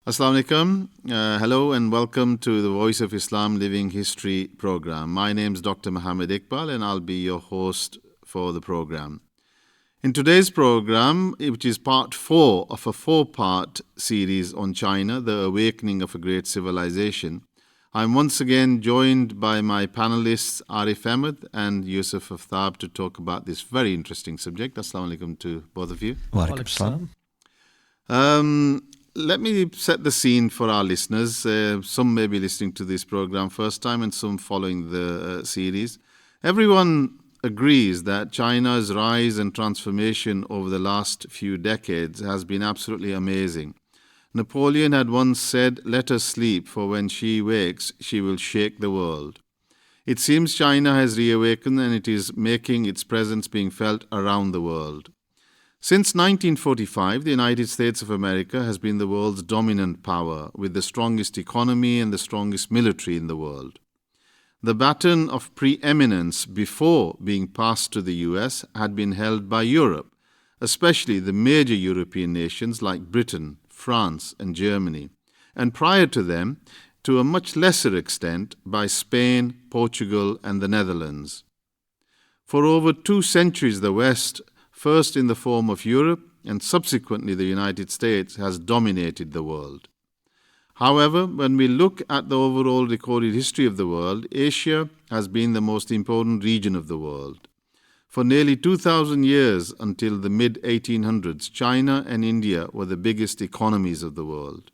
Assalamu alaikum. Hello and welcome to the Voice of Islam Living History program. My name is Dr. Mohammed Iqbal and I'll be your host for the program. In today's program, which is part 4 of a 4-part series on China, the awakening of a great civilization, I'm once again joined by my panelists Arif, Ahmad and Yusuf Aftab to talk about this very interesting subject. Assalamu alaikum to both of you. Wa alaikum salam. Let me set the scene for our listeners. Some may be listening to this program first time and some following the series. Everyone agrees that China's rise and transformation over the last few decades has been absolutely amazing. Napoleon had once said, "Let her sleep, for when she wakes, she will shake the world." It seems China has reawakened and it is making its presence being felt around the world. Since 1945, the United States of America has been the world's dominant power, with the strongest economy and the strongest military in the world. The baton of preeminence before being passed to the US had been held by Europe, especially the major European nations like Britain, France, and Germany, and prior to them, to a much lesser extent, by Spain, Portugal, and the Netherlands. For over 2 centuries, the West, first in the form of Europe and subsequently the United States, has dominated the world. However, when we look at the overall recorded history of the world, Asia has been the most important region of the world. For nearly 2,000 years until the mid-1800s, China and India were the biggest economies of the world.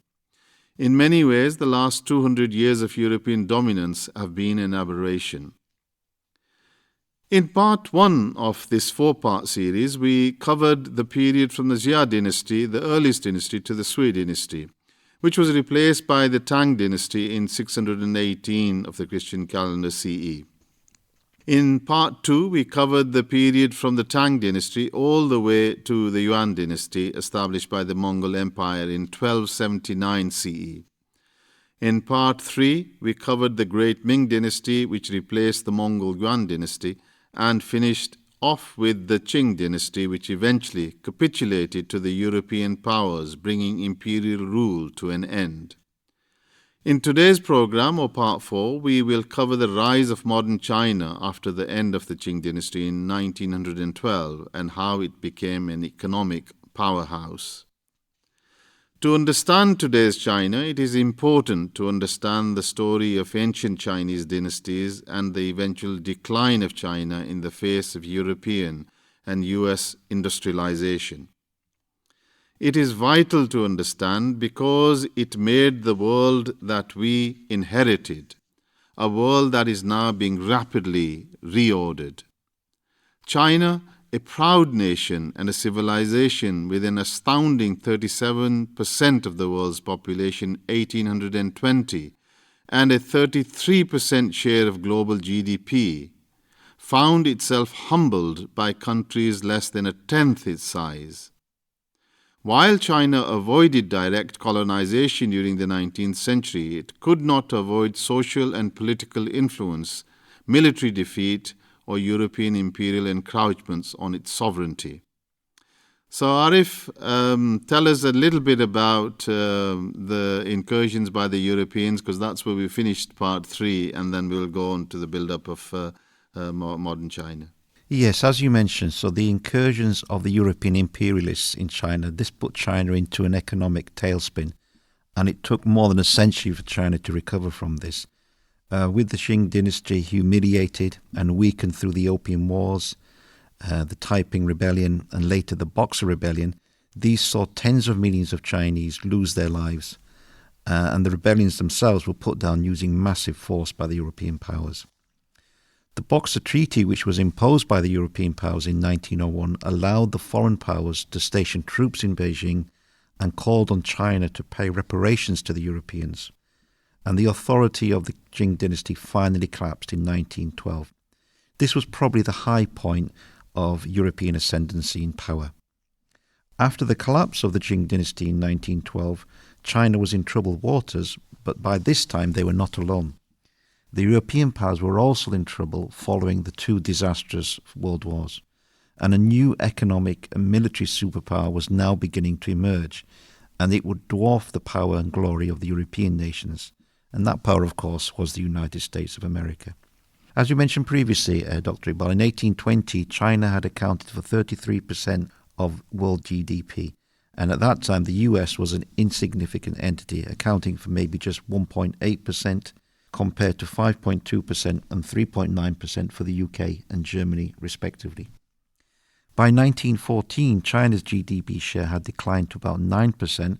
In many ways, the last 200 years of European dominance have been an aberration. In part 1 of this 4-part series, we covered the period from the Xia dynasty, the earliest dynasty, to the Sui dynasty, which was replaced by the Tang dynasty in 618 of the Christian calendar CE. In part 2, we covered the period from the Tang dynasty all the way to the Yuan dynasty, established by the Mongol Empire in 1279 CE. In part 3, we covered the Great Ming dynasty, which replaced the Mongol Yuan dynasty, and finished off with the Qing dynasty, which eventually capitulated to the European powers, bringing imperial rule to an end. In today's program, or part 4, we will cover the rise of modern China after the end of the Qing dynasty in 1912 and how it became an economic powerhouse. To understand today's China, it is important to understand the story of ancient Chinese dynasties and the eventual decline of China in the face of European and US industrialization. It is vital to understand because it made the world that we inherited, a world that is now being rapidly reordered. China, a proud nation and a civilization with an astounding 37% of the world's population, 1820, and a 33% share of global GDP, found itself humbled by countries less than a tenth its size. While China avoided direct colonization during the 19th century, it could not avoid social and political influence, military defeat, or European imperial encroachments on its sovereignty. So Arif, tell us a little bit about the incursions by the Europeans, because that's where we finished part 3, and then we'll go on to the build-up of modern China. Yes, as you mentioned, so the incursions of the European imperialists in China, this put China into an economic tailspin, and it took more than a century for China to recover from this. With the Qing dynasty humiliated and weakened through the Opium Wars, the Taiping Rebellion, and later the Boxer Rebellion, these saw tens of millions of Chinese lose their lives, and the rebellions themselves were put down using massive force by the European powers. The Boxer Treaty, which was imposed by the European powers in 1901, allowed the foreign powers to station troops in Beijing and called on China to pay reparations to the Europeans. And the authority of the Qing dynasty finally collapsed in 1912. This was probably the high point of European ascendancy in power. After the collapse of the Qing dynasty in 1912, China was in troubled waters, but by this time they were not alone. The European powers were also in trouble following the 2 disastrous world wars, and a new economic and military superpower was now beginning to emerge, and it would dwarf the power and glory of the European nations. And that power, of course, was the United States of America. As you mentioned previously, Dr. Iqbal, in 1820, China had accounted for 33% of world GDP. And at that time, the US was an insignificant entity, accounting for maybe just 1.8% compared to 5.2% and 3.9% for the UK and Germany, respectively. By 1914, China's GDP share had declined to about 9%,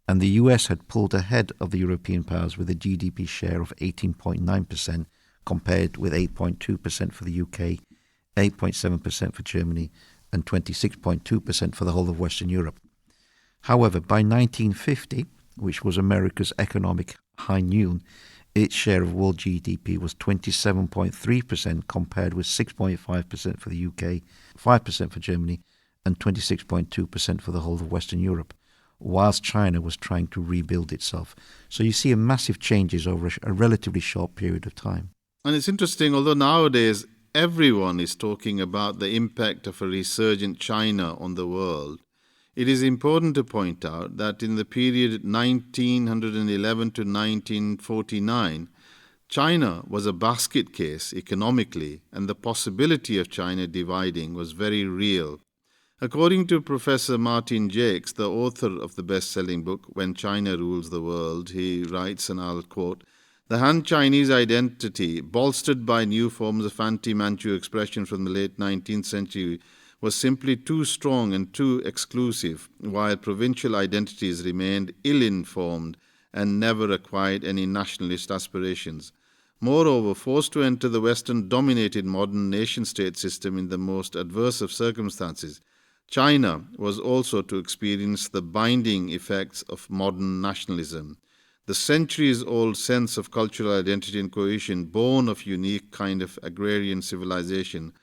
and the US had pulled ahead of the European powers with a GDP share of 18.9%, compared with 8.2% for the UK, 8.7% for Germany, and 26.2% for the whole of Western Europe. However, by 1950, which was America's economic high noon, its share of world GDP was 27.3% compared with 6.5% for the UK, 5% for Germany, and 26.2% for the whole of Western Europe, whilst China was trying to rebuild itself. So you see a massive changes over a relatively short period of time. And it's interesting, although nowadays everyone is talking about the impact of a resurgent China on the world, it is important to point out that in the period 1911 to 1949, China was a basket case economically, and the possibility of China dividing was very real. According to Professor Martin Jakes, the author of the best-selling book When China Rules the World, he writes, and I'll quote, "The Han-Chinese identity, bolstered by new forms of anti-Manchu expression from the late 19th century, was simply too strong and too exclusive, while provincial identities remained ill-informed and never acquired any nationalist aspirations. Moreover, forced to enter the Western-dominated modern nation-state system in the most adverse of circumstances, China was also to experience the binding effects of modern nationalism. The centuries-old sense of cultural identity and cohesion, born of unique kind of agrarian civilization,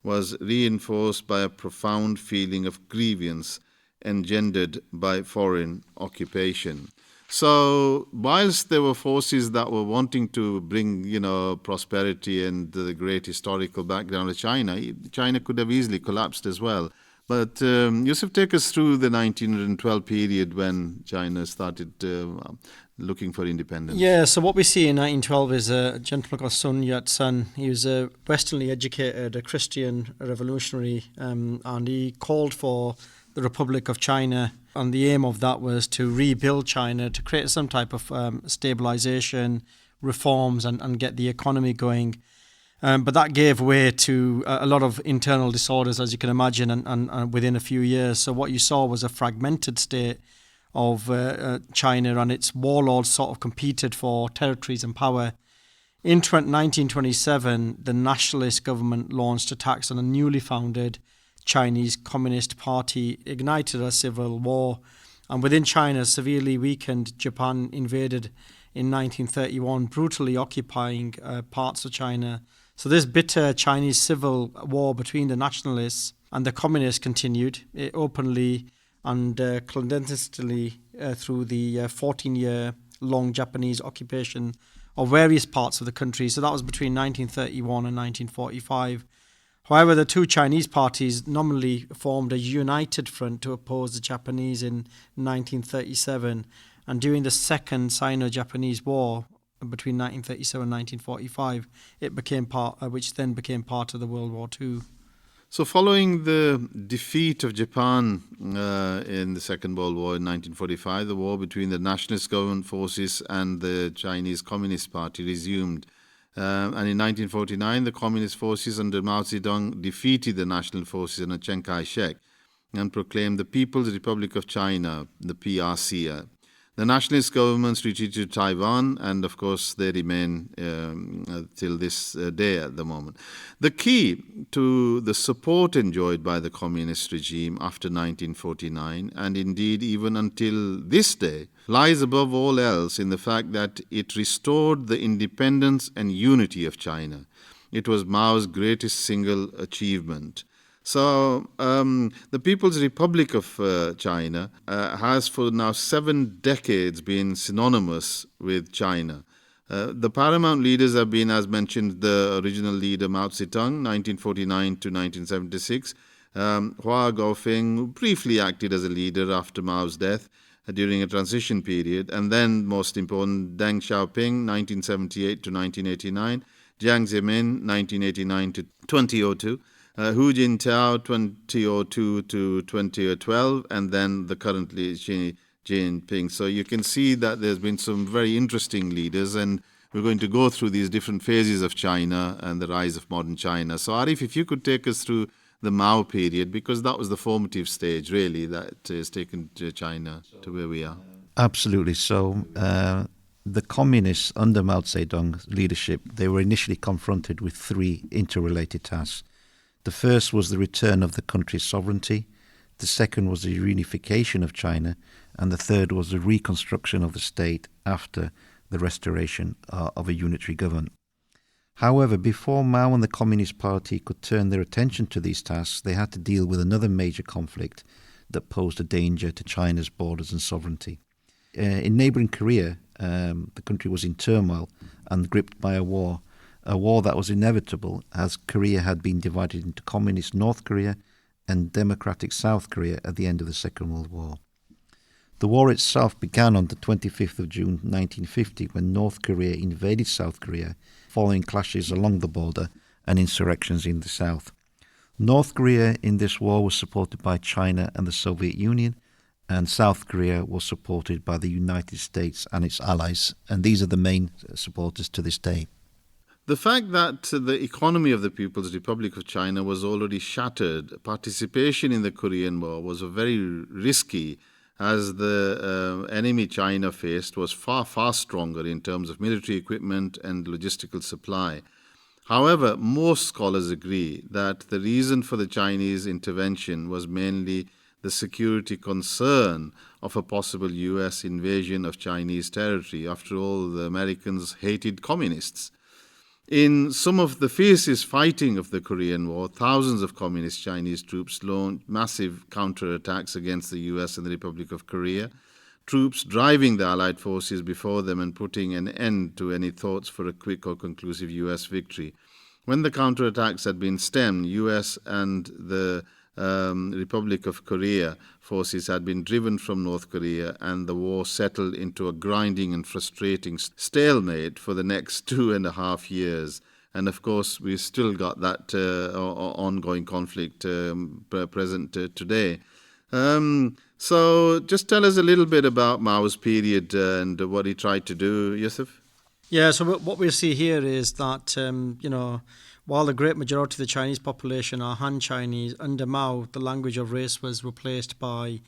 was reinforced by a profound feeling of grievance engendered by foreign occupation." So, whilst there were forces that were wanting to bring, prosperity and the great historical background of China, China could have easily collapsed as well. But Yusuf, take us through the 1912 period when China started looking for independence. Yeah, so what we see in 1912 is a gentleman called Sun Yat-sen. He was a Westernly educated, a Christian revolutionary, and he called for the Republic of China. And the aim of that was to rebuild China, to create some type of stabilization, reforms, and get the economy going. But that gave way to a lot of internal disorders, as you can imagine, and within a few years. So what you saw was a fragmented state of China, and its warlords sort of competed for territories and power. In 1927, the nationalist government launched attacks on a newly founded Chinese Communist Party, ignited a civil war. And within China, severely weakened, Japan invaded in 1931, brutally occupying parts of China. So this bitter Chinese civil war between the nationalists and the communists continued openly and clandestinely through the 14-year-long Japanese occupation of various parts of the country. So that was between 1931 and 1945. However, the two Chinese parties nominally formed a united front to oppose the Japanese in 1937. And during the Second Sino-Japanese War between 1937 and 1945, it became which then became part of the World War II. So following the defeat of Japan in the Second World War in 1945, the war between the nationalist government forces and the Chinese Communist Party resumed. And in 1949, the Communist forces under Mao Zedong defeated the national forces under Chiang Kai-shek and proclaimed the People's Republic of China, the PRC. The nationalist governments retreated to Taiwan, and of course they remain till this day at the moment. The key to the support enjoyed by the communist regime after 1949, and indeed even until this day, lies above all else in the fact that it restored the independence and unity of China. It was Mao's greatest single achievement. So the People's Republic of China has for now 7 decades been synonymous with China. The paramount leaders have been, as mentioned, the original leader Mao Zedong, 1949 to 1976, Hua Gaofeng, who briefly acted as a leader after Mao's death, during a transition period. And then, most important, Deng Xiaoping, 1978 to 1989, Jiang Zemin, 1989 to 2002, Hu Jintao, 2002 to 2012, and then the currently Xi Jinping. So you can see that there's been some very interesting leaders, and we're going to go through these different phases of China and the rise of modern China. So Arif, if you could take us through the Mao period, because that was the formative stage, really, that has taken China to where we are. Absolutely. So the communists under Mao Zedong's leadership, they were initially confronted with three interrelated tasks. The first was the return of the country's sovereignty. The second was the reunification of China. And the third was the reconstruction of the state after the restoration of a unitary government. However, before Mao and the Communist Party could turn their attention to these tasks, they had to deal with another major conflict that posed a danger to China's borders and sovereignty. In neighbouring Korea, the country was in turmoil and gripped by a war that was inevitable as Korea had been divided into Communist North Korea and Democratic South Korea at the end of the Second World War. The war itself began on the 25th of June 1950 when North Korea invaded South Korea, following clashes along the border and insurrections in the south. North Korea in this war was supported by China and the Soviet Union, and South Korea was supported by the United States and its allies, and these are the main supporters to this day. The fact that the economy of the People's Republic of China was already shattered, participation in the Korean War was very risky, as the enemy China faced was far, far stronger in terms of military equipment and logistical supply. However, most scholars agree that the reason for the Chinese intervention was mainly the security concern of a possible U.S. invasion of Chinese territory. After all, the Americans hated communists. In some of the fiercest fighting of the Korean War, thousands of communist Chinese troops launched massive counterattacks against the US and the Republic of Korea, troops driving the Allied forces before them and putting an end to any thoughts for a quick or conclusive US victory. When the counterattacks had been stemmed, US and the Republic of Korea forces had been driven from North Korea, and the war settled into a grinding and frustrating stalemate for the next 2.5 years. And of course, we still got that ongoing conflict present today. So just tell us a little bit about Mao's period and what he tried to do, Yusuf. Yeah, so what we see here is that, while the great majority of the Chinese population are Han Chinese, under Mao, the language of race was replaced by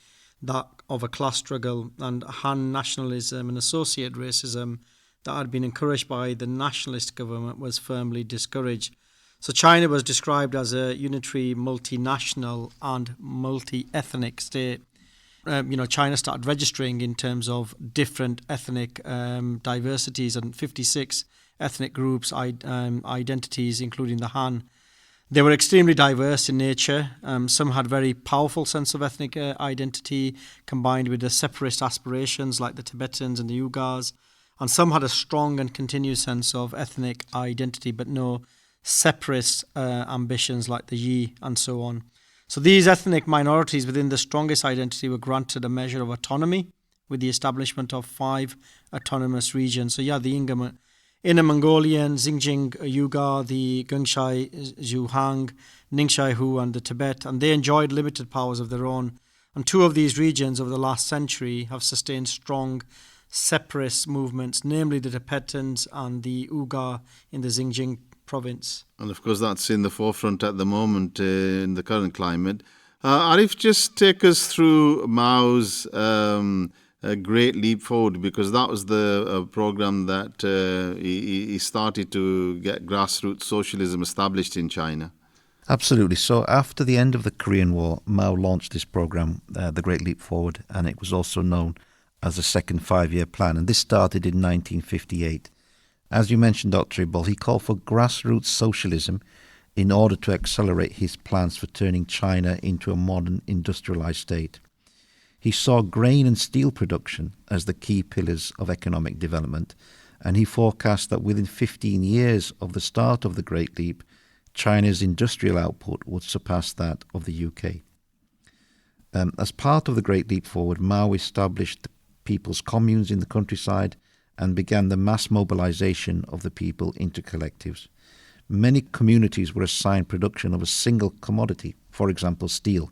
that of a class struggle, and Han nationalism and associate racism that had been encouraged by the nationalist government was firmly discouraged. So China was described as a unitary, multinational and multi-ethnic state. China started registering in terms of different ethnic diversities and 56 ethnic groups, identities, including the Han. They were extremely diverse in nature. Some had very powerful sense of ethnic identity combined with the separatist aspirations like the Tibetans and the Uyghurs. And some had a strong and continuous sense of ethnic identity but no separatist ambitions like the Yi and so on. So these ethnic minorities within the strongest identity were granted a measure of autonomy with the establishment of 5 autonomous regions. So the Inner Mongolian, Xinjiang Uyghur, the Gengshai Zhuhang, Ningxia Hu and the Tibet, and they enjoyed limited powers of their own. And 2 of these regions over the last century have sustained strong separatist movements, namely the Tibetans and the Uyghur in the Xinjiang province. And of course, that's in the forefront at the moment in the current climate. Arif, just take us through Mao's a great leap forward, because that was the program that he started to get grassroots socialism established in China. Absolutely. So after the end of the Korean War, Mao launched this program, the Great Leap Forward, and it was also known as the Second Five-Year Plan, and this started in 1958. As you mentioned, Dr. Iqbal, he called for grassroots socialism in order to accelerate his plans for turning China into a modern industrialized state. He saw grain and steel production as the key pillars of economic development, and he forecast that within 15 years of the start of the Great Leap, China's industrial output would surpass that of the UK. As part of the Great Leap Forward, Mao established the people's communes in the countryside and began the mass mobilization of the people into collectives. Many communities were assigned production of a single commodity, for example steel,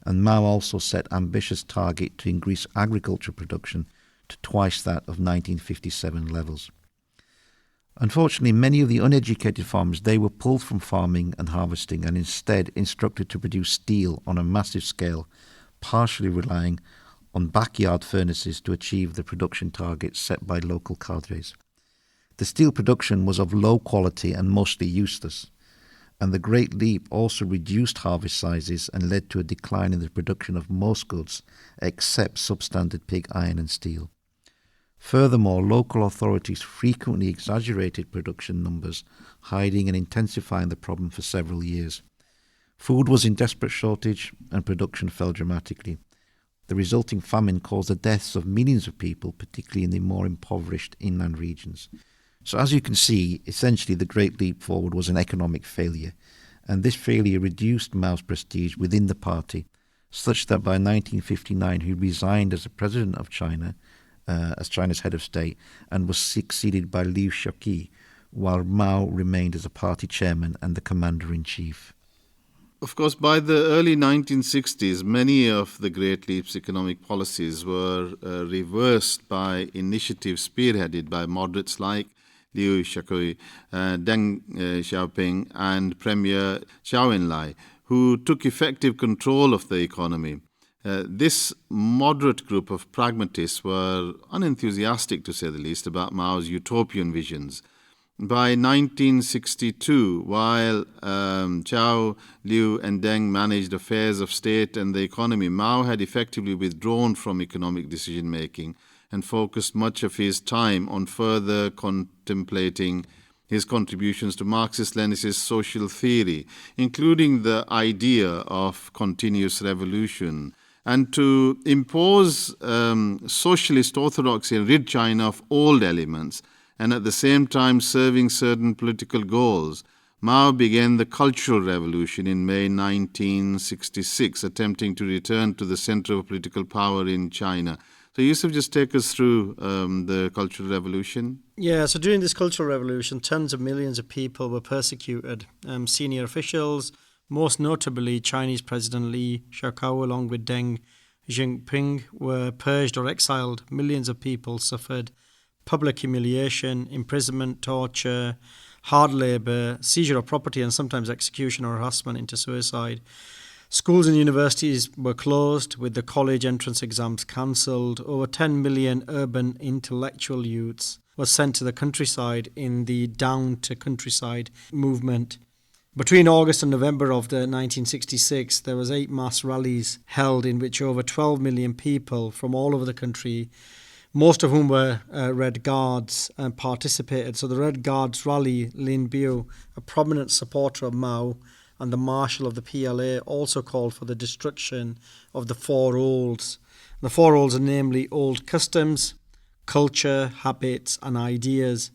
and Mao also set ambitious target to increase agriculture production to twice that of 1957 levels. Unfortunately, many of the uneducated farmers, they were pulled from farming and harvesting and instead instructed to produce steel on a massive scale, partially relying on backyard furnaces to achieve the production targets set by local cadres. The steel production was of low quality and mostly useless, and the Great Leap also reduced harvest sizes and led to a decline in the production of most goods except substandard pig iron and steel. Furthermore, local authorities frequently exaggerated production numbers, hiding and intensifying the problem for several years. Food was in desperate shortage and production fell dramatically. The resulting famine caused the deaths of millions of people, particularly in the more impoverished inland regions. So as you can see, essentially the Great Leap Forward was an economic failure, and this failure reduced Mao's prestige within the party, such that by 1959 he resigned as the president of China, as China's head of state, and was succeeded by Liu Shaoqi, while Mao remained as a party chairman and the commander-in-chief. Of course, by the early 1960s, many of the Great Leap's economic policies were reversed by initiatives spearheaded by moderates like Liu Shaoqi, Deng Xiaoping, and Premier Zhou Enlai, who took effective control of the economy. This moderate group of pragmatists were unenthusiastic, to say the least, about Mao's utopian visions. By 1962, while Zhao, Liu, and Deng managed affairs of state and the economy, Mao had effectively withdrawn from economic decision-making and focused much of his time on further contemplating his contributions to Marxist-Leninist social theory, including the idea of continuous revolution, and to impose socialist orthodoxy and rid China of old elements, and at the same time serving certain political goals. Mao began the Cultural Revolution in May 1966, attempting to return to the center of political power in China. So Yusuf, just take us through the Cultural Revolution. Yeah, so during this Cultural Revolution, tens of millions of people were persecuted. Senior officials, most notably Chinese President Li Shaoqi, along with Deng Xiaoping, were purged or exiled. Millions of people suffered public humiliation, imprisonment, torture, hard labour, seizure of property, and sometimes execution or harassment into suicide. Schools and universities were closed, with the college entrance exams cancelled. Over 10 million urban intellectual youths were sent to the countryside in the Down to Countryside movement. Between August and November of 1966, there was 8 mass rallies held in which over 12 million people from all over the country, most of whom were Red Guards, participated. So the Red Guards rally, Lin Biu, a prominent supporter of Mao and the marshal of the PLA, also called for the destruction of the Four Olds. The Four Olds are namely old customs, culture, habits and ideas.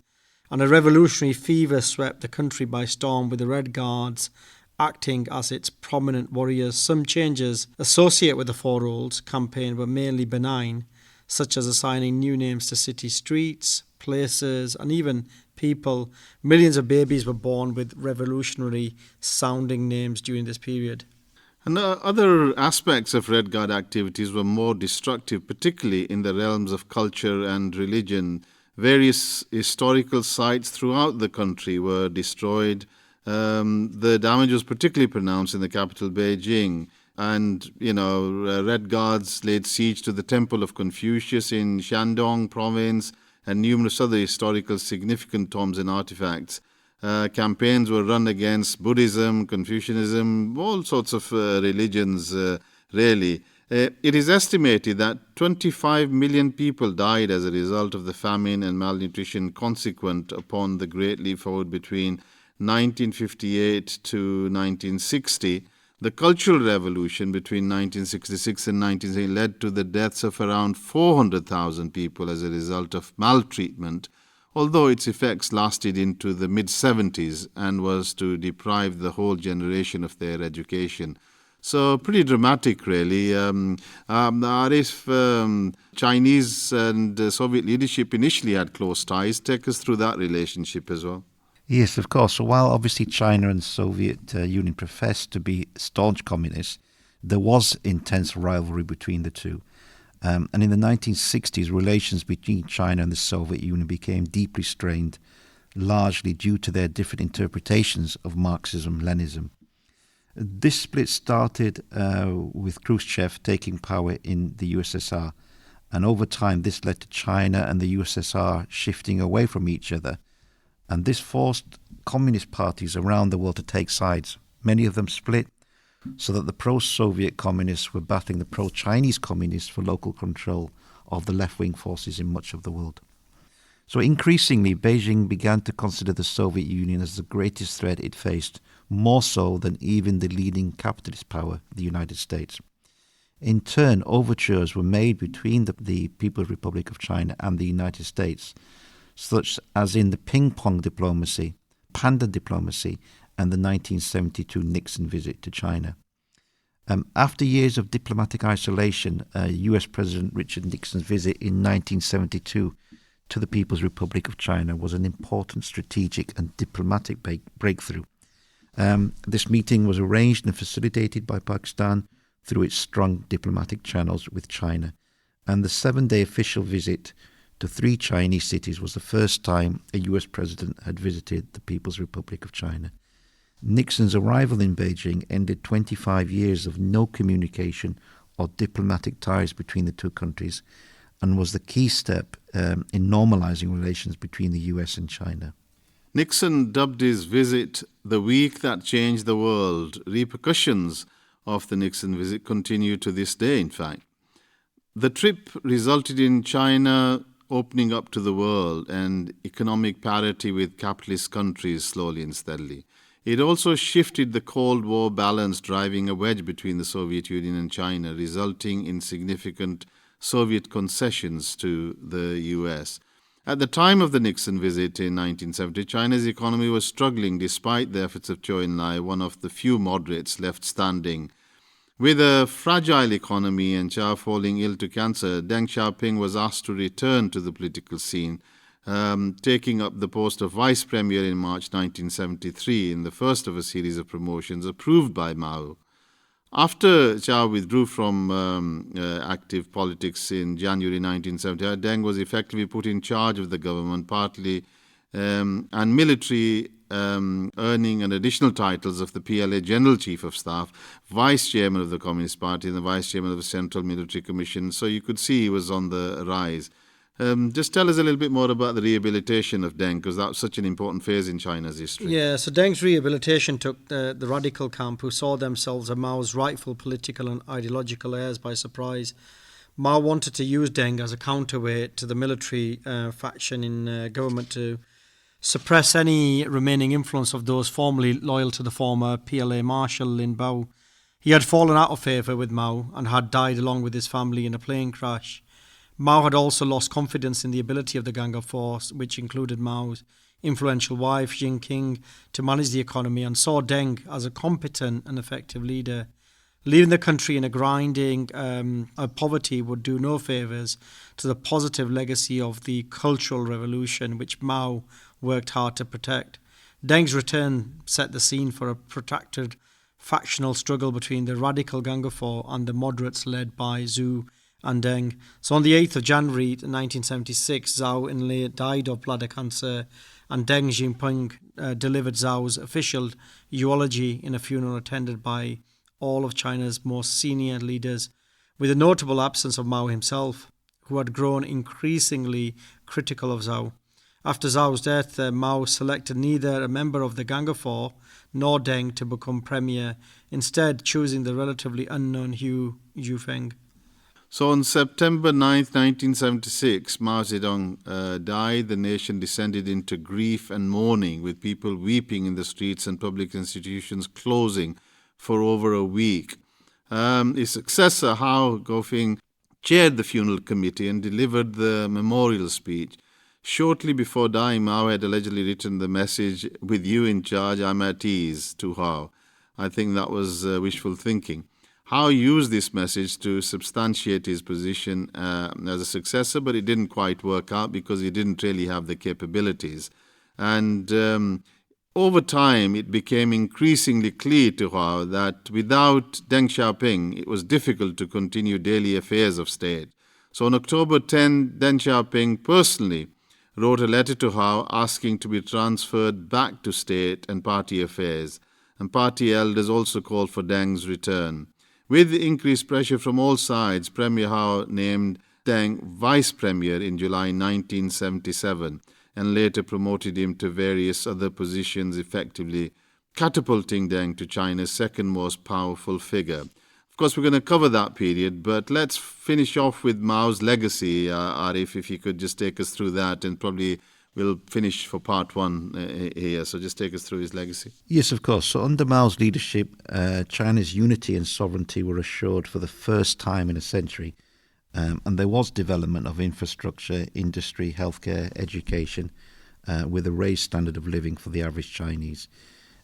And a revolutionary fever swept the country by storm, with the Red Guards acting as its prominent warriors. Some changes associated with the Four Olds campaign were mainly benign, such as assigning new names to city streets, places, and even people. Millions of babies were born with revolutionary-sounding names during this period. And other aspects of Red Guard activities were more destructive, particularly in the realms of culture and religion. Various historical sites throughout the country were destroyed. The damage was particularly pronounced in the capital, Beijing. And, Red Guards laid siege to the Temple of Confucius in Shandong province and numerous other historical significant tombs and artifacts. Campaigns were run against Buddhism, Confucianism, all sorts of religions, really. It is estimated that 25 million people died as a result of the famine and malnutrition consequent upon the Great Leap Forward between 1958 to 1960. The Cultural Revolution between 1966 and 1970 led to the deaths of around 400,000 people as a result of maltreatment, although its effects lasted into the mid-70s and was to deprive the whole generation of their education. So pretty dramatic, really. Arif, Chinese and Soviet leadership initially had close ties. Take us through that relationship as well. Yes, of course. So while obviously China and the Soviet Union professed to be staunch communists, there was intense rivalry between the two. And in the 1960s, relations between China and the Soviet Union became deeply strained, largely due to their different interpretations of Marxism-Leninism. This split started with Khrushchev taking power in the USSR, and over time this led to China and the USSR shifting away from each other, and this forced communist parties around the world to take sides. Many of them split, so that the pro-Soviet communists were battling the pro-Chinese communists for local control of the left-wing forces in much of the world. So increasingly, Beijing began to consider the Soviet Union as the greatest threat it faced, more so than even the leading capitalist power, the United States. In turn, overtures were made between the People's Republic of China and the United States, such as in the ping-pong diplomacy, panda diplomacy, and the 1972 Nixon visit to China. After years of diplomatic isolation, US President Richard Nixon's visit in 1972 to the People's Republic of China was an important strategic and diplomatic breakthrough. This meeting was arranged and facilitated by Pakistan through its strong diplomatic channels with China, and the 7-day official visit to 3 Chinese cities was the first time a US president had visited the People's Republic of China. Nixon's arrival in Beijing ended 25 years of no communication or diplomatic ties between the two countries, and was the key step in normalizing relations between the US and China. Nixon dubbed his visit the week that changed the world. Repercussions of the Nixon visit continue to this day, in fact. The trip resulted in China opening up to the world and economic parity with capitalist countries slowly and steadily. It also shifted the Cold War balance, driving a wedge between the Soviet Union and China, resulting in significant Soviet concessions to the US. At the time of the Nixon visit in 1970, China's economy was struggling despite the efforts of Zhou Enlai, one of the few moderates left standing. With a fragile economy and Zhao falling ill to cancer, Deng Xiaoping was asked to return to the political scene, taking up the post of vice premier in March 1973 in the first of a series of promotions approved by Mao. After Zhao withdrew from active politics in January 1970, Deng was effectively put in charge of the government, partly and military, earning an additional titles of the PLA General Chief of Staff, Vice Chairman of the Communist Party, and the Vice Chairman of the Central Military Commission. So you could see he was on the rise. Just tell us a little bit more about the rehabilitation of Deng, because that was such an important phase in China's history. Yeah, so Deng's rehabilitation took the radical camp, who saw themselves as Mao's rightful political and ideological heirs, by surprise. Mao wanted to use Deng as a counterweight to the military faction in government to suppress any remaining influence of those formerly loyal to the former PLA Marshal Lin Biao. He had fallen out of favour with Mao and had died along with his family in a plane crash. Mao had also lost confidence in the ability of the Gang of Four, which included Mao's influential wife, Jing Qing, to manage the economy, and saw Deng as a competent and effective leader. Leaving the country in a grinding of poverty would do no favours to the positive legacy of the Cultural Revolution, which Mao worked hard to protect. Deng's return set the scene for a protracted factional struggle between the radical Gang of Four and the moderates led by Zhu and Deng. So on the 8th of January 1976, Zhao Enlai died of bladder cancer, and Deng Xiaoping delivered Zhao's official eulogy in a funeral attended by all of China's most senior leaders, with a notable absence of Mao himself, who had grown increasingly critical of Zhao. After Zhao's death, Mao selected neither a member of the Gang of Four nor Deng to become premier, instead choosing the relatively unknown Hu Yufeng. So on September 9th, 1976, Mao Zedong died. The nation descended into grief and mourning, with people weeping in the streets and public institutions closing for over a week. His successor, Hao Guofeng, chaired the funeral committee and delivered the memorial speech. Shortly before dying, Mao had allegedly written the message, "With you in charge, I'm at ease," to Hao. I think that was wishful thinking. Howe used this message to substantiate his position as a successor, but it didn't quite work out because he didn't really have the capabilities. And over time, it became increasingly clear to Howe that without Deng Xiaoping, it was difficult to continue daily affairs of state. So on October 10, Deng Xiaoping personally wrote a letter to Howe asking to be transferred back to state and party affairs, and party elders also called for Deng's return. With increased pressure from all sides, Premier Howe named Deng Vice Premier in July 1977 and later promoted him to various other positions, effectively catapulting Deng to China's second most powerful figure. Of course, we're going to cover that period, but let's finish off with Mao's legacy. Arif, if you could just take us through that, and probably we'll finish for part one here. So just take us through his legacy. Yes, of course. So under Mao's leadership, China's unity and sovereignty were assured for the first time in a century. And there was development of infrastructure, industry, healthcare, education, with a raised standard of living for the average Chinese.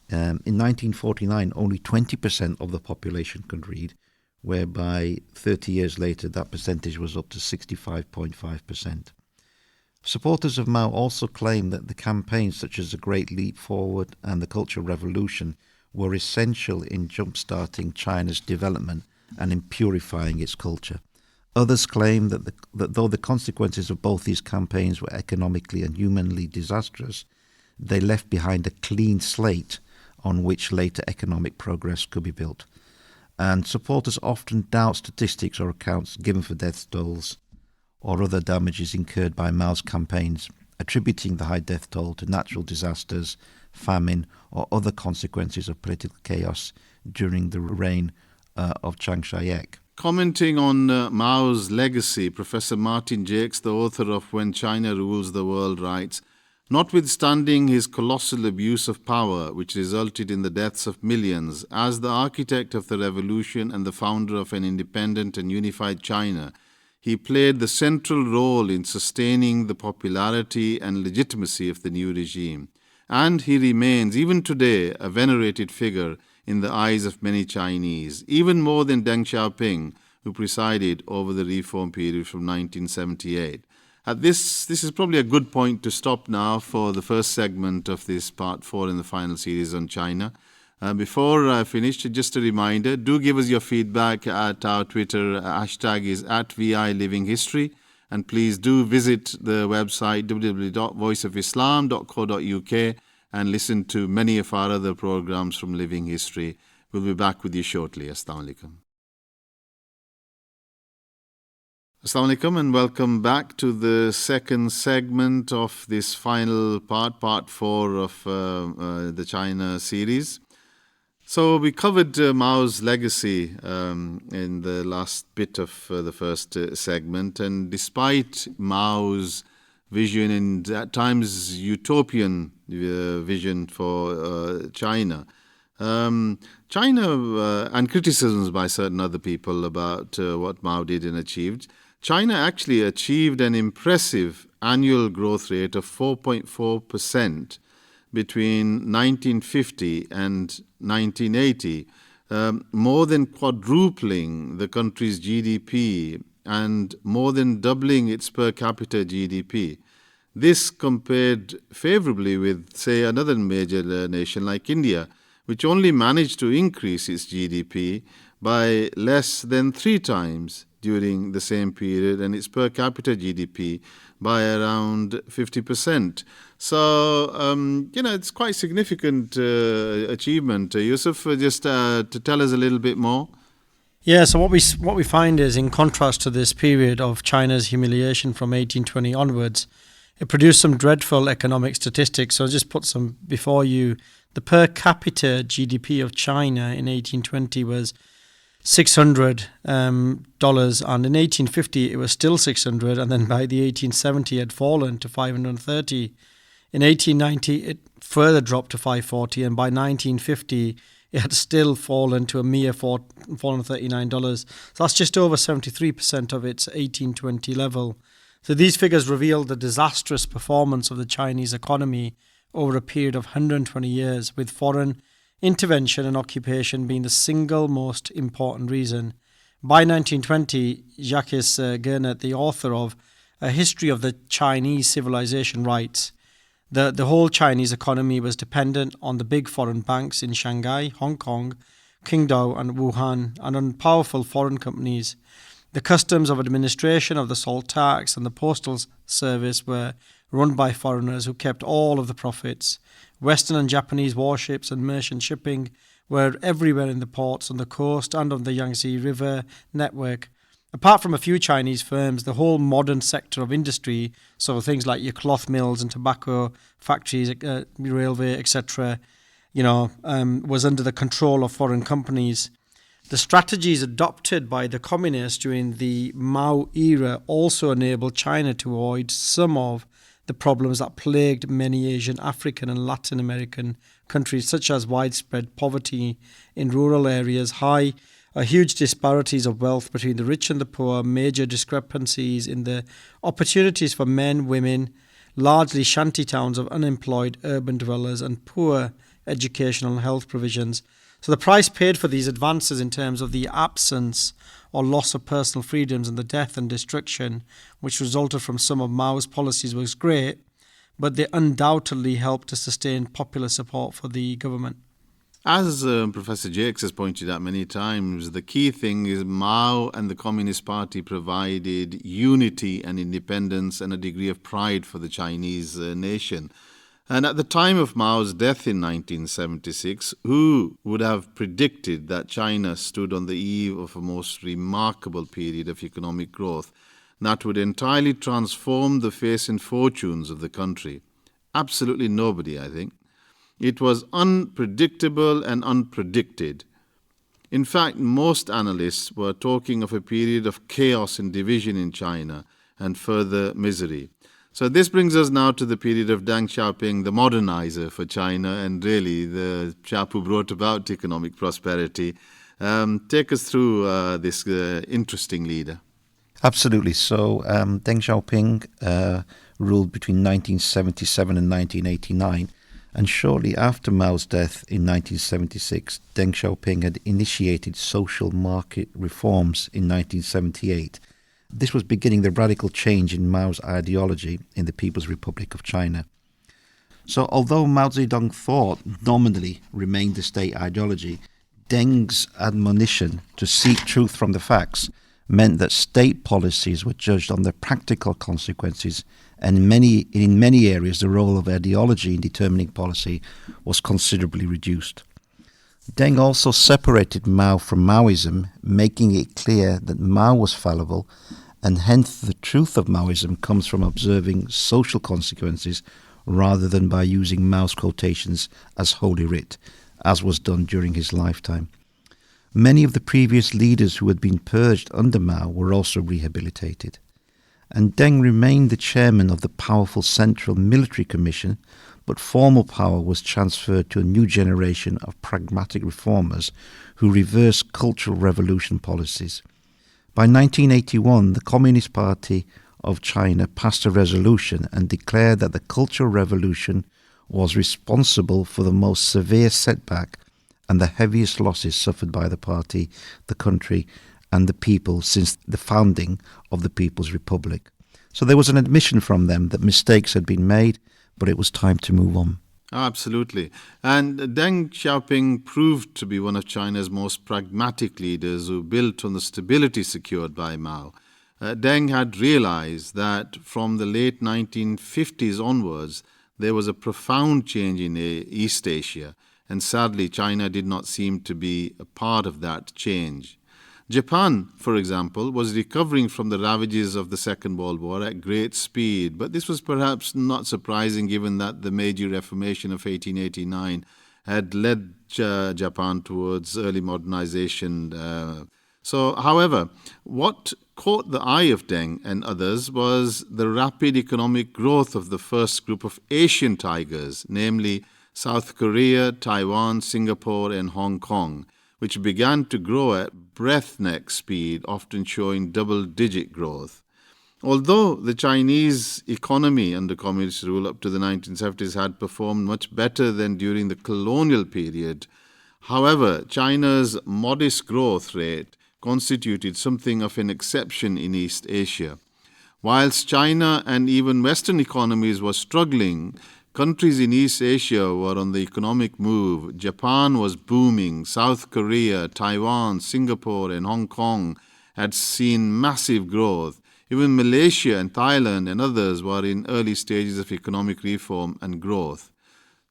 In 1949, only 20% of the population could read, whereby 30 years later that percentage was up to 65.5%. Supporters of Mao also claim that the campaigns such as the Great Leap Forward and the Cultural Revolution were essential in jump-starting China's development and in purifying its culture. Others claim that though the consequences of both these campaigns were economically and humanly disastrous, they left behind a clean slate on which later economic progress could be built. And supporters often doubt statistics or accounts given for death tolls or other damages incurred by Mao's campaigns, attributing the high death toll to natural disasters, famine, or other consequences of political chaos during the reign of Chiang Kai-shek. Commenting on Mao's legacy, Professor Martin Jakes, the author of When China Rules the World, writes, "Notwithstanding his colossal abuse of power, which resulted in the deaths of millions, as the architect of the revolution and the founder of an independent and unified China, he played the central role in sustaining the popularity and legitimacy of the new regime. And he remains, even today, a venerated figure in the eyes of many Chinese, even more than Deng Xiaoping, who presided over the reform period from 1978. This is probably a good point to stop now for the first segment of this part 4 in the final series on China. Before I finish, just a reminder, do give us your feedback at our Twitter. Hashtag is @VILivingHistory. And please do visit the website www.voiceofislam.co.uk and listen to many of our other programs from Living History. We'll be back with you shortly. Assalamu alaikum. Assalamu alaikum and welcome back to the second segment of this final part 4 of the China series. So we covered Mao's legacy in the last bit of the first segment, and despite Mao's vision and at times utopian vision for China, and criticisms by certain other people about what Mao did and achieved, China actually achieved an impressive annual growth rate of 4.4% between 1950 and 1980, more than quadrupling the country's GDP and more than doubling its per capita GDP. This compared favorably with, say, another major nation like India, which only managed to increase its GDP by less than 3 times during the same period, and its per capita GDP by around 50%. So, it's quite significant achievement. Yusuf, just to tell us a little bit more. Yeah, so what we find is, in contrast to this period of China's humiliation from 1820 onwards, it produced some dreadful economic statistics. So I'll just put some before you. The per capita GDP of China in 1820 was $600, and in 1850 it was still 600, and then by the 1870 it had fallen to 530. In 1890 it further dropped to 540, and by 1950 it had still fallen to a mere $439. So that's just over 73% of its 1820 level. So these figures reveal the disastrous performance of the Chinese economy over a period of 120 years, with foreign intervention and occupation being the single most important reason. By 1920, Jacques Gernert, the author of A History of the Chinese Civilization, writes, the whole Chinese economy was dependent on the big foreign banks in Shanghai, Hong Kong, Qingdao and Wuhan, and on powerful foreign companies. The customs of administration of the salt tax and the postal service were run by foreigners who kept all of the profits. Western and Japanese warships and merchant shipping were everywhere in the ports, on the coast and on the Yangtze River network. Apart from a few Chinese firms, the whole modern sector of industry, so things like your cloth mills and tobacco factories, railway, etc., was under the control of foreign companies. The strategies adopted by the communists during the Mao era also enabled China to avoid some of the problems that plagued many Asian, African and Latin American countries, such as widespread poverty in rural areas, huge disparities of wealth between the rich and the poor, major discrepancies in the opportunities for men, women, largely shanty towns of unemployed urban dwellers, and poor educational and health provisions. So the price paid for these advances in terms of the absence or loss of personal freedoms and the death and destruction which resulted from some of Mao's policies was great, but they undoubtedly helped to sustain popular support for the government. As Professor Jakes has pointed out many times, the key thing is Mao and the Communist Party provided unity and independence and a degree of pride for the Chinese nation. And at the time of Mao's death in 1976, who would have predicted that China stood on the eve of a most remarkable period of economic growth that would entirely transform the face and fortunes of the country? Absolutely nobody, I think. It was unpredictable and unpredicted. In fact, most analysts were talking of a period of chaos and division in China and further misery. So this brings us now to the period of Deng Xiaoping, the modernizer for China and really the chap who brought about economic prosperity. Take us through this interesting leader. Absolutely. So Deng Xiaoping ruled between 1977 and 1989. And shortly after Mao's death in 1976, Deng Xiaoping had initiated social market reforms in 1978. This was beginning the radical change in Mao's ideology in the People's Republic of China. So although Mao Zedong thought nominally remained the state ideology, Deng's admonition to seek truth from the facts meant that state policies were judged on their practical consequences, and in many areas the role of ideology in determining policy was considerably reduced. Deng also separated Mao from Maoism, making it clear that Mao was fallible, and hence the truth of Maoism comes from observing social consequences rather than by using Mao's quotations as holy writ, as was done during his lifetime. Many of the previous leaders who had been purged under Mao were also rehabilitated. And Deng remained the chairman of the powerful Central Military Commission, but formal power was transferred to a new generation of pragmatic reformers who reversed cultural revolution policies. By 1981, the Communist Party of China passed a resolution and declared that the Cultural Revolution was responsible for the most severe setback and the heaviest losses suffered by the party, the country, and the people since the founding of the People's Republic. So there was an admission from them that mistakes had been made, but it was time to move on. Absolutely. And Deng Xiaoping proved to be one of China's most pragmatic leaders who built on the stability secured by Mao. Deng had realized that from the late 1950s onwards, there was a profound change in East Asia, and sadly, China did not seem to be a part of that change. Japan, for example, was recovering from the ravages of the Second World War at great speed, but this was perhaps not surprising given that the Meiji Reformation of 1889 had led Japan towards early modernization. However, what caught the eye of Deng and others was the rapid economic growth of the first group of Asian tigers, namely South Korea, Taiwan, Singapore, and Hong Kong, which began to grow at breathtaking speed, often showing double-digit growth. Although the Chinese economy under communist rule up to the 1970s had performed much better than during the colonial period, However, China's modest growth rate constituted something of an exception in East Asia. Whilst China and even Western economies were struggling, countries in East Asia were on the economic move. Japan was booming. South Korea, Taiwan, Singapore, and Hong Kong had seen massive growth. Even Malaysia and Thailand and others were in early stages of economic reform and growth.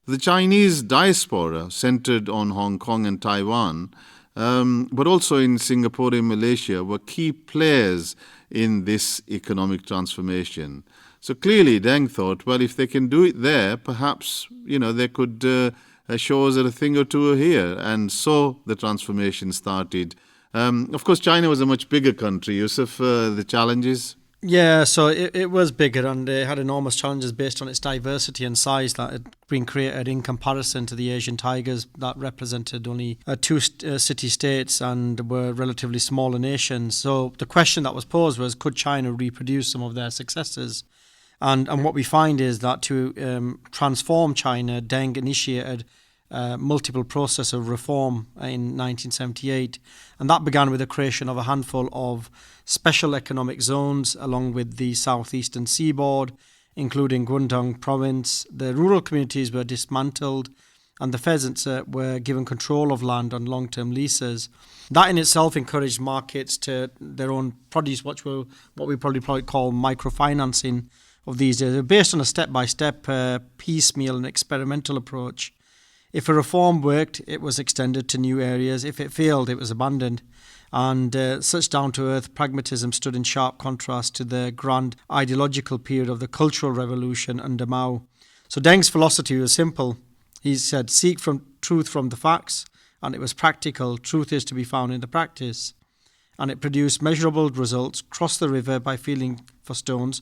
The Chinese diaspora centered on Hong Kong and Taiwan, but also in Singapore and Malaysia, were key players in this economic transformation. So clearly Deng thought, well, if they can do it there, perhaps, they could show us a thing or two here. And so the transformation started. Of course, China was a much bigger country. Yusuf, the challenges? Yeah, so it was bigger, and it had enormous challenges based on its diversity and size that had been created in comparison to the Asian tigers that represented only two city-states and were relatively smaller nations. So the question that was posed was, could China reproduce some of their successes? And what we find is that to transform China, Deng initiated multiple process of reform in 1978, and that began with the creation of a handful of special economic zones along with the southeastern seaboard, including Guangdong province. The rural communities were dismantled and the peasants were given control of land on long-term leases. That in itself encouraged markets to their own produce, what we probably call microfinancing of these days. They're based on a step-by-step, piecemeal and experimental approach. If a reform worked, it was extended to new areas. If it failed, it was abandoned. And such down-to-earth pragmatism stood in sharp contrast to the grand ideological period of the Cultural Revolution under Mao. So Deng's philosophy was simple. He said, seek truth from the facts, and it was practical. Truth is to be found in the practice. And it produced measurable results. Cross the river by feeling for stones,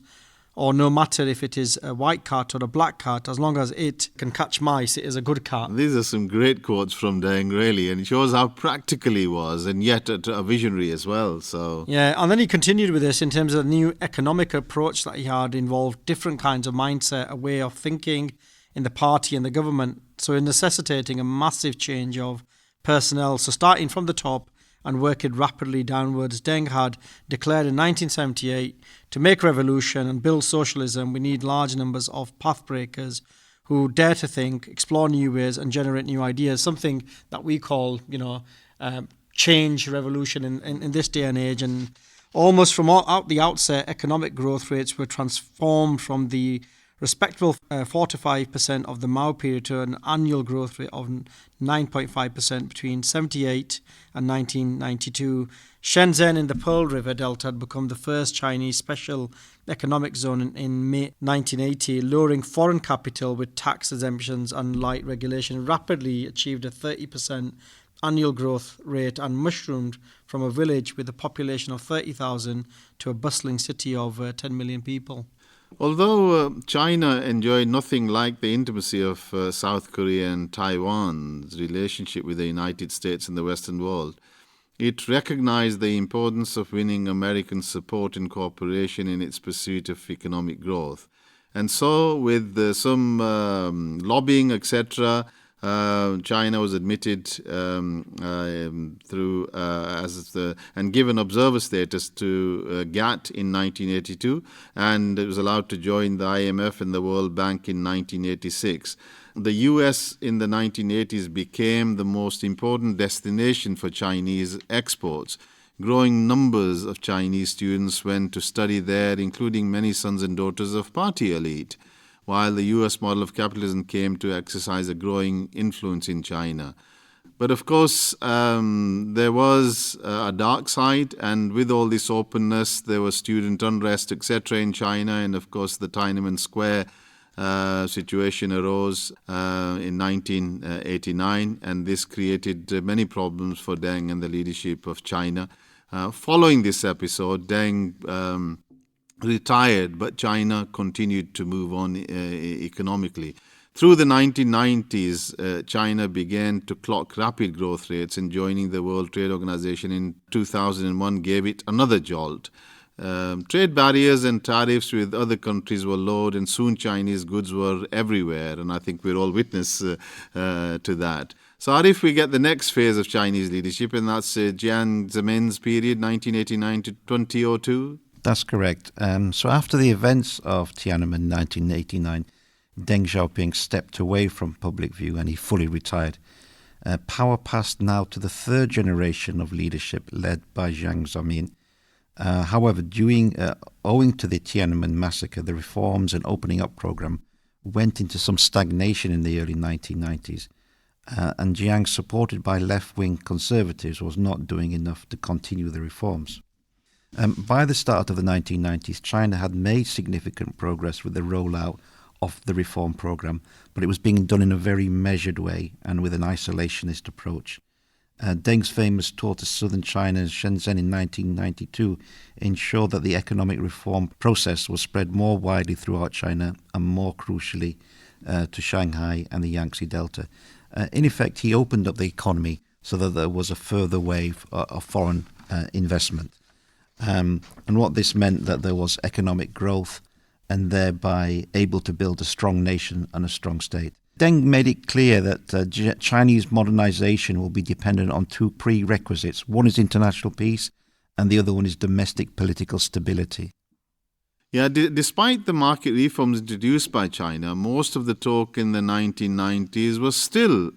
or no matter if it is a white cat or a black cat, as long as it can catch mice, it is a good cat. These are some great quotes from Deng, really, and it shows how practical he was, and yet a visionary as well. So yeah, and then he continued with this in terms of the new economic approach that he had involved different kinds of mindset, a way of thinking in the party and the government, so necessitating a massive change of personnel. So starting from the top and working rapidly downwards, Deng had declared in 1978, to make revolution and build socialism, we need large numbers of pathbreakers who dare to think, explore new ways and generate new ideas, something that we call, change revolution in this day and age. And almost from out the outset, economic growth rates were transformed from the respectable 4 to 5% of the Mao period to an annual growth rate of 9.5% between 78 and 1992. Shenzhen in the Pearl River Delta had become the first Chinese special economic zone in May 1980, luring foreign capital with tax exemptions and light regulation, rapidly achieved a 30% annual growth rate and mushroomed from a village with a population of 30,000 to a bustling city of 10 million people. Although China enjoyed nothing like the intimacy of South Korea and Taiwan's relationship with the United States and the Western world, it recognized the importance of winning American support and cooperation in its pursuit of economic growth. And so, with some lobbying, etc., China was admitted and given observer status to GATT in 1982, and it was allowed to join the IMF and the World Bank in 1986. The US in the 1980s became the most important destination for Chinese exports. Growing numbers of Chinese students went to study there, including many sons and daughters of party elite, while the US model of capitalism came to exercise a growing influence in China. But of course, there was a dark side, and with all this openness, there was student unrest, etc. in China, and of course the Tiananmen Square situation arose in 1989, and this created many problems for Deng and the leadership of China. Following this episode, Deng retired, but China continued to move on economically. Through the 1990s, China began to clock rapid growth rates, and joining the World Trade Organization in 2001 gave it another jolt. Trade barriers and tariffs with other countries were lowered, and soon Chinese goods were everywhere, and I think we're all witness to that. So, Arif, we get the next phase of Chinese leadership, and that's Jiang Zemin's period, 1989 to 2002. That's correct. So after the events of Tiananmen 1989, Deng Xiaoping stepped away from public view and he fully retired. Power passed now to the third generation of leadership led by Jiang Zemin. However, owing to the Tiananmen massacre, the reforms and opening up program went into some stagnation in the early 1990s. And Jiang, supported by left-wing conservatives, was not doing enough to continue the reforms. By the start of the 1990s, China had made significant progress with the rollout of the reform program, but it was being done in a very measured way and with an isolationist approach. Deng's famous tour to southern China and Shenzhen in 1992 ensured that the economic reform process was spread more widely throughout China and more crucially to Shanghai and the Yangtze Delta. In effect, he opened up the economy so that there was a further wave of foreign investment. And what this meant that there was economic growth and thereby able to build a strong nation and a strong state. Deng made it clear that Chinese modernization will be dependent on two prerequisites. One is international peace and the other one is domestic political stability. Yeah, despite the market reforms introduced by China, most of the talk in the 1990s was still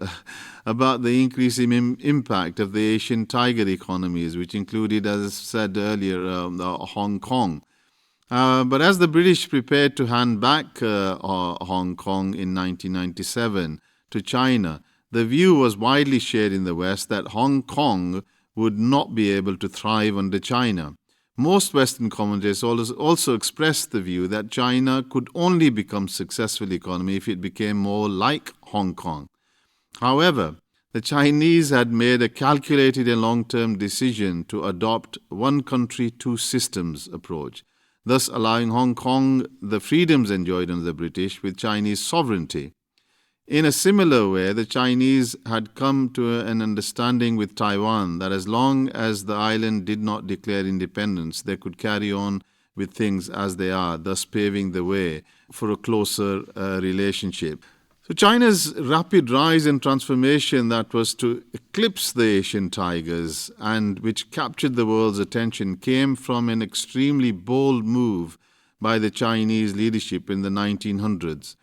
about the increasing impact of the Asian tiger economies, which included, as I said earlier, Hong Kong. But as the British prepared to hand back Hong Kong in 1997 to China, the view was widely shared in the West that Hong Kong would not be able to thrive under China. Most Western commentators also expressed the view that China could only become a successful economy if it became more like Hong Kong. However, the Chinese had made a calculated and long-term decision to adopt one country, two systems approach, thus allowing Hong Kong the freedoms enjoyed under the British with Chinese sovereignty. In a similar way, the Chinese had come to an understanding with Taiwan that as long as the island did not declare independence, they could carry on with things as they are, thus paving the way for a closer relationship. So China's rapid rise and transformation that was to eclipse the Asian tigers and which captured the world's attention came from an extremely bold move by the Chinese leadership in the 1900s.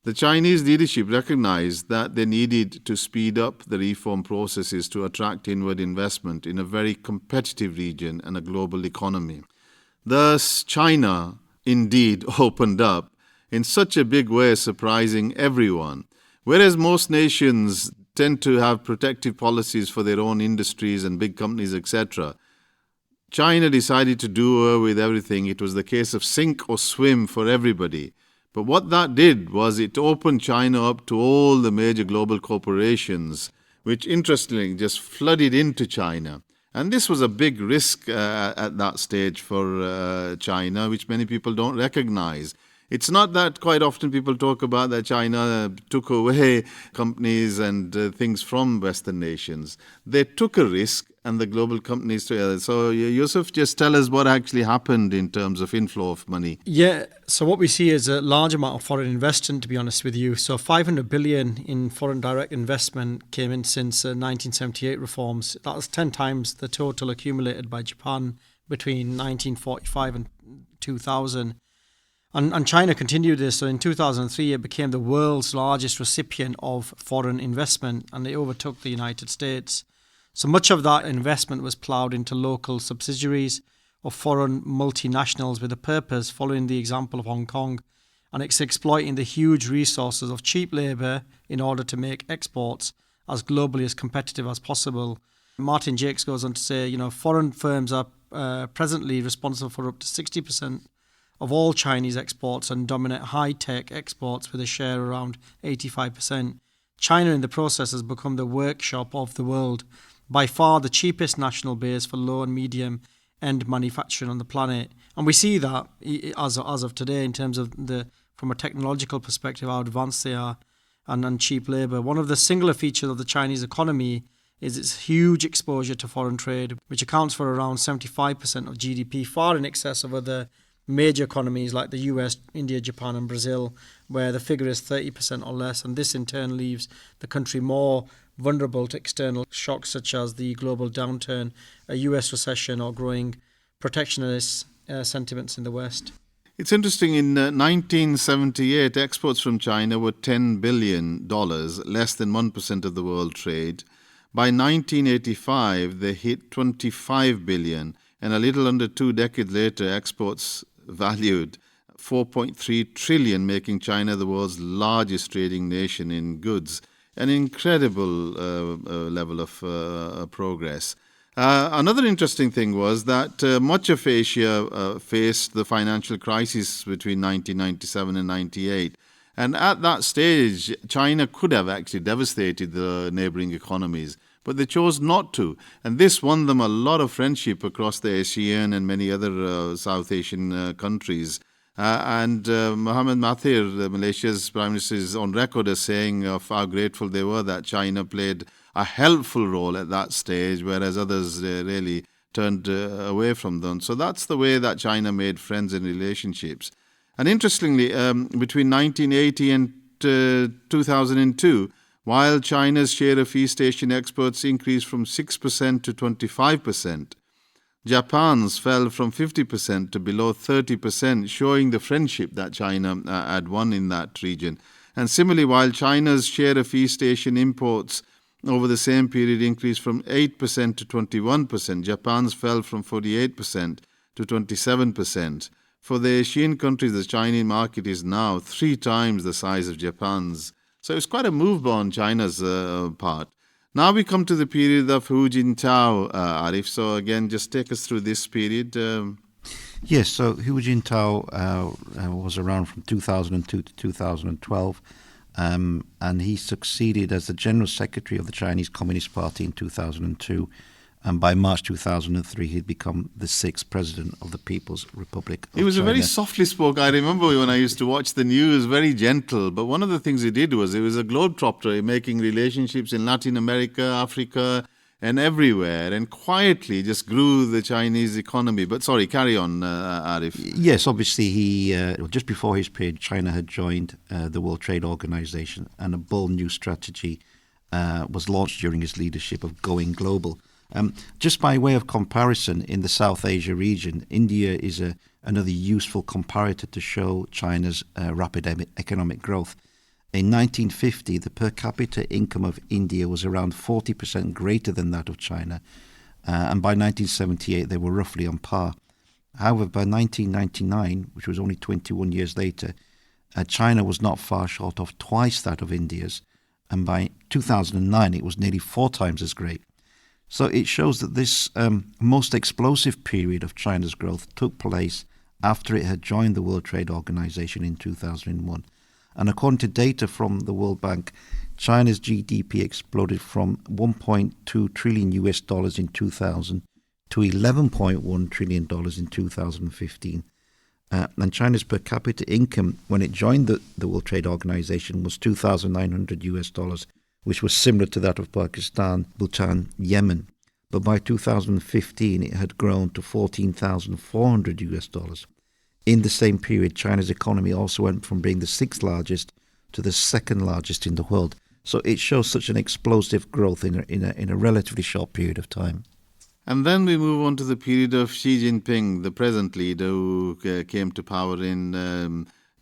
The Chinese leadership recognized that they needed to speed up the reform processes to attract inward investment in a very competitive region and a global economy. Thus, China indeed opened up in such a big way, surprising everyone. Whereas most nations tend to have protective policies for their own industries and big companies, etc., China decided to do away with everything. It was the case of sink or swim for everybody. But what that did was it opened China up to all the major global corporations, which interestingly just flooded into China. And this was a big risk at that stage for China, which many people don't recognize. It's not that quite often people talk about that China took away companies and things from Western nations. They took a risk and the global companies together. So Yusuf, just tell us what actually happened in terms of inflow of money. Yeah, so what we see is a large amount of foreign investment, to be honest with you. So 500 billion in foreign direct investment came in since 1978 reforms. That was 10 times the total accumulated by Japan between 1945 and 2000. And China continued this. So in 2003, it became the world's largest recipient of foreign investment, and they overtook the United States. So much of that investment was ploughed into local subsidiaries of foreign multinationals with a purpose, following the example of Hong Kong. And it's exploiting the huge resources of cheap labour in order to make exports as globally as competitive as possible. Martin Jakes goes on to say, foreign firms are presently responsible for up to 60% of all Chinese exports and dominate high-tech exports with a share around 85%. China in the process has become the workshop of the world, by far the cheapest national base for low and medium-end manufacturing on the planet. And we see that as of today in terms of from a technological perspective, how advanced they are and cheap labour. One of the singular features of the Chinese economy is its huge exposure to foreign trade, which accounts for around 75% of GDP, far in excess of other major economies like the US, India, Japan and Brazil, where the figure is 30% or less, and this in turn leaves the country more vulnerable to external shocks such as the global downturn, a US recession, or growing protectionist sentiments in the West. It's interesting, in 1978, exports from China were $10 billion, less than 1% of the world trade. By 1985, they hit $25 billion, and a little under 2 decades later, exports valued $4.3 trillion, making China the world's largest trading nation in goods. An incredible level of progress. Another interesting thing was that much of Asia faced the financial crisis between 1997 and 98. And at that stage, China could have actually devastated the neighboring economies, but they chose not to. And this won them a lot of friendship across the ASEAN and many other South Asian countries. And Mohammed Mahathir, Malaysia's Prime Minister, is on record as saying of how grateful they were that China played a helpful role at that stage, whereas others really turned away from them. So that's the way that China made friends and relationships. And interestingly, between 1980 and 2002, while China's share of East Asian exports increased from 6% to 25%, Japan's fell from 50% to below 30%, showing the friendship that China had won in that region. And similarly, while China's share of East Asian imports over the same period increased from 8% to 21%, Japan's fell from 48% to 27%. For the Asian countries, the Chinese market is now 3 times the size of Japan's. So it's quite a move on China's part. Now we come to the period of Hu Jintao, Arif. So again, just take us through this period. Yes, so Hu Jintao was around from 2002 to 2012, and he succeeded as the General Secretary of the Chinese Communist Party in 2002. And by March 2003, he'd become the 6th president of the People's Republic of China. He was a very softly spoken. I remember when I used to watch the news, very gentle. But one of the things he did was he was a globetrotter, making relationships in Latin America, Africa, and everywhere, and quietly just grew the Chinese economy. But sorry, carry on, Arif. Yes, obviously, just before his period, China had joined the World Trade Organization, and a bold new strategy was launched during his leadership of going global. Just by way of comparison, in the South Asia region, India is another useful comparator to show China's rapid economic growth. In 1950, the per capita income of India was around 40% greater than that of China, and by 1978 they were roughly on par. However, by 1999, which was only 21 years later, China was not far short of twice that of India's, and by 2009 it was nearly 4 times as great. So it shows that this most explosive period of China's growth took place after it had joined the World Trade Organization in 2001. And according to data from the World Bank, China's GDP exploded from $1.2 trillion in 2000 to $11.1 trillion in 2015. And China's per capita income when it joined the World Trade Organization was $2,900, which was similar to that of Pakistan, Bhutan, Yemen. But by 2015, it had grown to $14,400. In the same period, China's economy also went from being the 6th largest to the 2nd largest in the world. So it shows such an explosive growth in a relatively short period of time. And then we move on to the period of Xi Jinping, the present leader who came to power in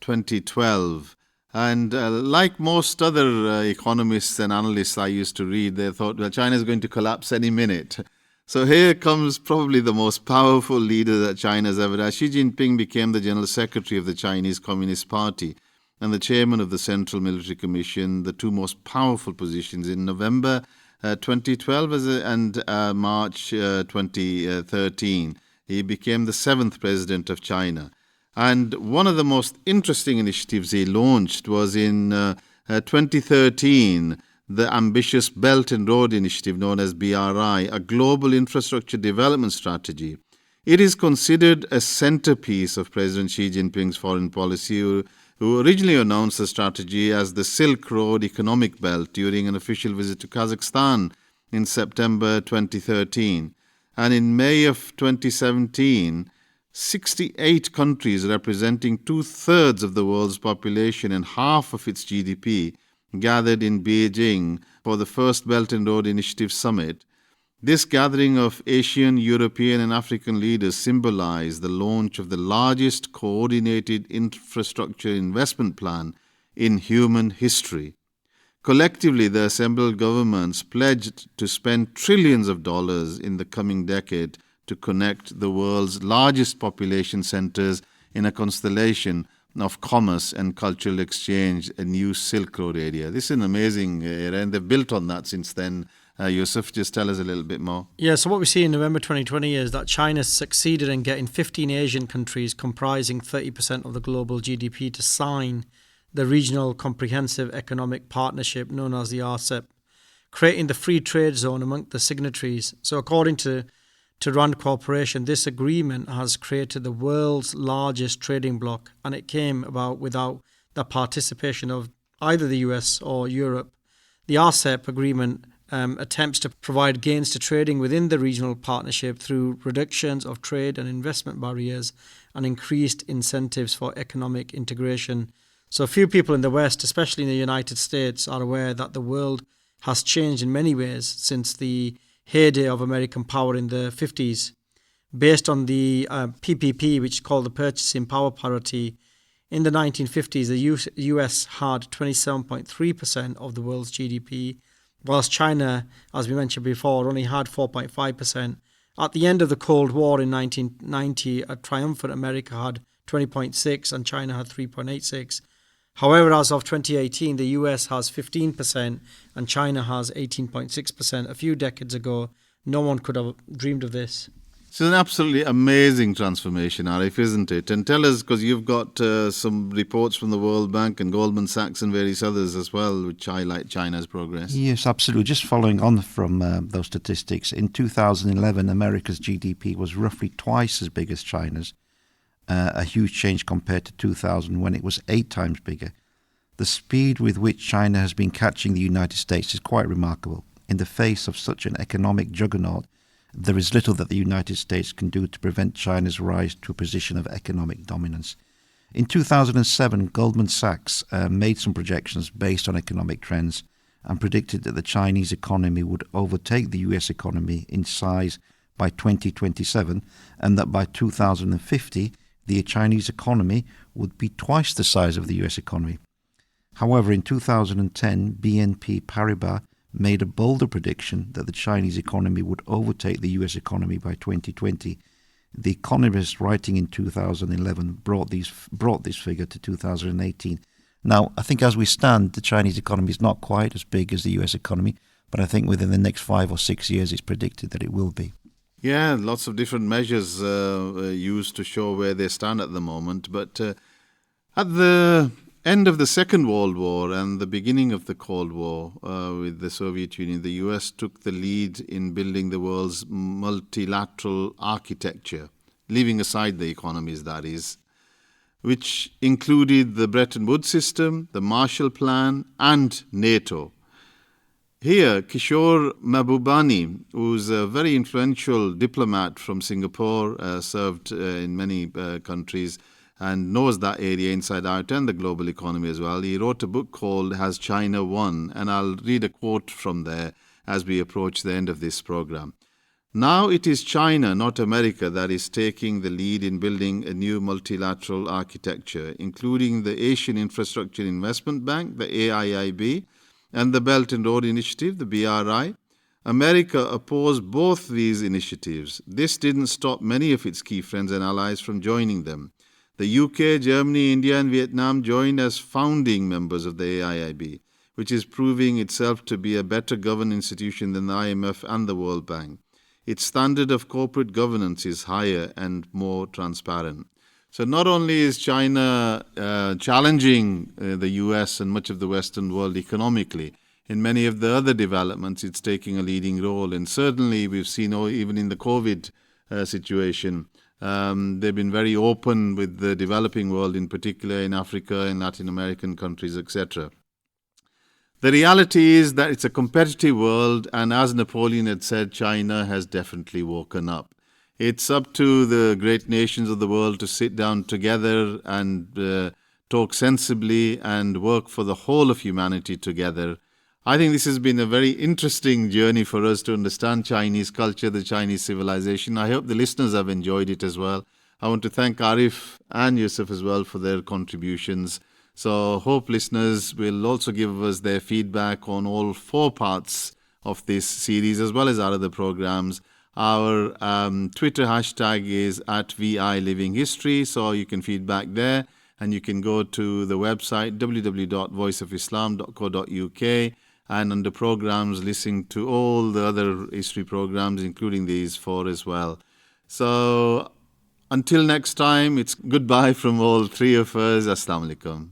2012. And like most other economists and analysts I used to read, they thought, well, China is going to collapse any minute. So here comes probably the most powerful leader that China has ever had. Xi Jinping became the General Secretary of the Chinese Communist Party and the Chairman of the Central Military Commission, the 2 most powerful positions in November 2012 and March 2013. He became the 7th President of China. And one of the most interesting initiatives he launched was in 2013, the ambitious Belt and Road Initiative known as BRI, a global infrastructure development strategy. It is considered a centerpiece of President Xi Jinping's foreign policy, who originally announced the strategy as the Silk Road Economic Belt during an official visit to Kazakhstan in September 2013. And in May of 2017, 68 countries representing 2/3 of the world's population and half of its GDP gathered in Beijing for the first Belt and Road Initiative Summit. This gathering of Asian, European, and African leaders symbolized the launch of the largest coordinated infrastructure investment plan in human history. Collectively, the assembled governments pledged to spend trillions of dollars in the coming decade to connect the world's largest population centers in a constellation of commerce and cultural exchange, a new Silk Road area. This is an amazing area, and they've built on that since then. Yusuf, just tell us a little bit more. Yeah, so what we see in November 2020 is that China succeeded in getting 15 Asian countries comprising 30% of the global GDP to sign the Regional Comprehensive Economic Partnership known as the RCEP, creating the free trade zone among the signatories. So according to Rand Corporation, this agreement has created the world's largest trading bloc, and it came about without the participation of either the US or Europe. The RCEP agreement attempts to provide gains to trading within the regional partnership through reductions of trade and investment barriers and increased incentives for economic integration. So few people in the West, especially in the United States, are aware that the world has changed in many ways since the heyday of American power in the 50s. Based on the PPP, which is called the Purchasing Power Parity, in the 1950s, the US had 27.3% of the world's GDP, whilst China, as we mentioned before, only had 4.5%. At the end of the Cold War in 1990, a triumphant America had 20.6% and China had 3.86%. However, as of 2018, the US has 15% and China has 18.6%. A few decades ago, no one could have dreamed of this. It's an absolutely amazing transformation, Arif, isn't it? And tell us, because you've got some reports from the World Bank and Goldman Sachs and various others as well, which highlight China's progress. Yes, absolutely. Just following on from those statistics, in 2011, America's GDP was roughly twice as big as China's, a huge change compared to 2000 when it was 8 times bigger. The speed with which China has been catching the United States is quite remarkable. In the face of such an economic juggernaut, there is little that the United States can do to prevent China's rise to a position of economic dominance. In 2007, Goldman Sachs made some projections based on economic trends and predicted that the Chinese economy would overtake the US economy in size by 2027 and that by 2050, the Chinese economy would be twice the size of the US economy. However, in 2010, BNP Paribas made a bolder prediction that the Chinese economy would overtake the US economy by 2020. The Economist, writing in 2011, brought this figure to 2018. Now, I think as we stand, the Chinese economy is not quite as big as the US economy, but I think within the next 5 or 6 years it's predicted that it will be. Yeah, lots of different measures used to show where they stand at the moment. But at the end of the Second World War and the beginning of the Cold War with the Soviet Union, the US took the lead in building the world's multilateral architecture, leaving aside the economies, that is, which included the Bretton Woods system, the Marshall Plan, and NATO. Here, Kishore Mahbubani, who's a very influential diplomat from Singapore, served in many countries, and knows that area inside out and the global economy as well. He wrote a book called Has China Won? And I'll read a quote from there as we approach the end of this program. Now it is China, not America, that is taking the lead in building a new multilateral architecture, including the Asian Infrastructure Investment Bank, the AIIB, and the Belt and Road Initiative, the BRI. America opposed both these initiatives. This didn't stop many of its key friends and allies from joining them. The UK, Germany, India, and Vietnam joined as founding members of the AIIB, which is proving itself to be a better governed institution than the IMF and the World Bank. Its standard of corporate governance is higher and more transparent. So not only is China challenging the US and much of the Western world economically, in many of the other developments, it's taking a leading role. And certainly we've seen, even in the COVID situation, they've been very open with the developing world, in particular in Africa and Latin American countries, etc. The reality is that it's a competitive world, and as Napoleon had said, China has definitely woken up. It's up to the great nations of the world to sit down together and talk sensibly and work for the whole of humanity together. I think this has been a very interesting journey for us to understand Chinese culture, the Chinese civilization. I hope the listeners have enjoyed it as well. I want to thank Arif and Yusuf as well for their contributions. So hope listeners will also give us their feedback on all 4 parts of this series as well as our other programs. Our Twitter hashtag is @VILivingHistory, so you can feedback there, and you can go to the website www.voiceofislam.co.uk, and under programs listen to all the other history programs, including these 4 as well. So until next time, it's goodbye from all 3 of us. Assalamu alaikum.